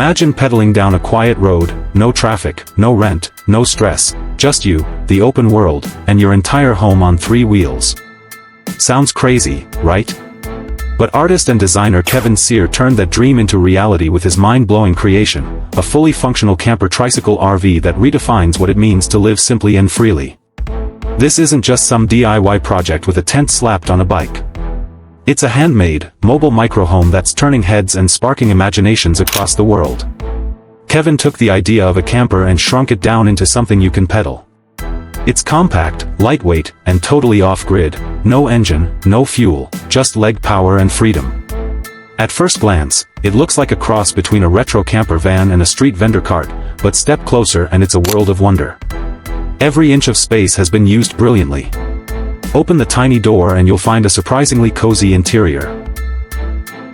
Imagine pedaling down a quiet road, no traffic, no rent, no stress, just you, the open world, and your entire home on 3 wheels. Sounds crazy, right? But artist and designer Kevin Sear turned that dream into reality with his mind-blowing creation, a fully functional camper tricycle RV that redefines what it means to live simply and freely. This isn't just some DIY project with a tent slapped on a bike. It's a handmade, mobile microhome that's turning heads and sparking imaginations across the world. Kevin took the idea of a camper and shrunk it down into something you can pedal. It's compact, lightweight, and totally off-grid, no engine, no fuel, just leg power and freedom. At first glance, it looks like a cross between a retro camper van and a street vendor cart, but step closer and it's a world of wonder. Every inch of space has been used brilliantly. Open the tiny door and you'll find a surprisingly cozy interior.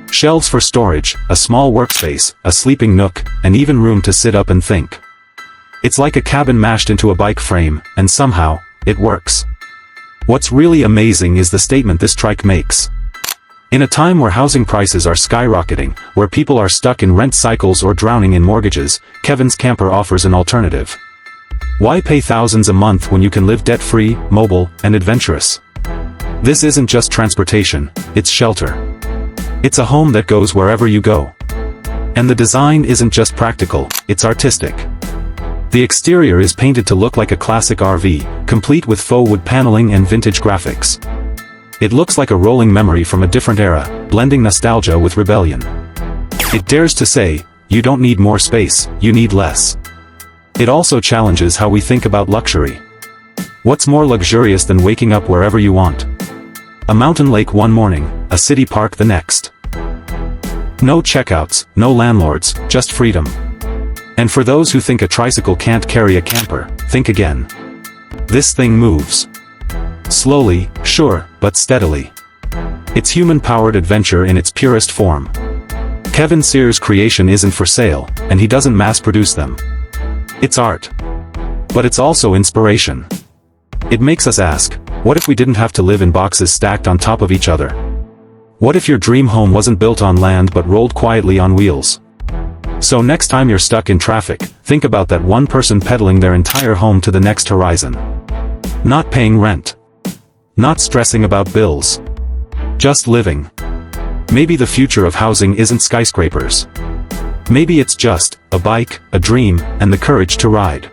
Shelves for storage, a small workspace, a sleeping nook, and even room to sit up and think. It's like a cabin mashed into a bike frame, and somehow, it works. What's really amazing is the statement this Trike makes. In a time where housing prices are skyrocketing, where people are stuck in rent cycles or drowning in mortgages, Kevin's camper offers an alternative. Why pay thousands a month when you can live debt-free, mobile, and adventurous? This isn't just transportation, it's shelter. It's a home that goes wherever you go. And the design isn't just practical, it's artistic. The exterior is painted to look like a classic RV, complete with faux wood paneling and vintage graphics. It looks like a rolling memory from a different era, blending nostalgia with rebellion. It dares to say, you don't need more space, you need less. It also challenges how we think about luxury. What's more luxurious than waking up wherever you want? A mountain lake one morning, a city park the next. No checkouts, no landlords, just freedom. And for those who think a tricycle can't carry a camper, think again. This thing moves. Slowly, sure, but steadily. It's human-powered adventure in its purest form. Kevin Sear's creation isn't for sale, and he doesn't mass-produce them. It's art. But it's also inspiration. It makes us ask, what if we didn't have to live in boxes stacked on top of each other? What if your dream home wasn't built on land but rolled quietly on wheels? So next time you're stuck in traffic, think about that one person pedaling their entire home to the next horizon. Not paying rent. Not stressing about bills. Just living. Maybe the future of housing isn't skyscrapers. Maybe it's just a bike, a dream, and the courage to ride.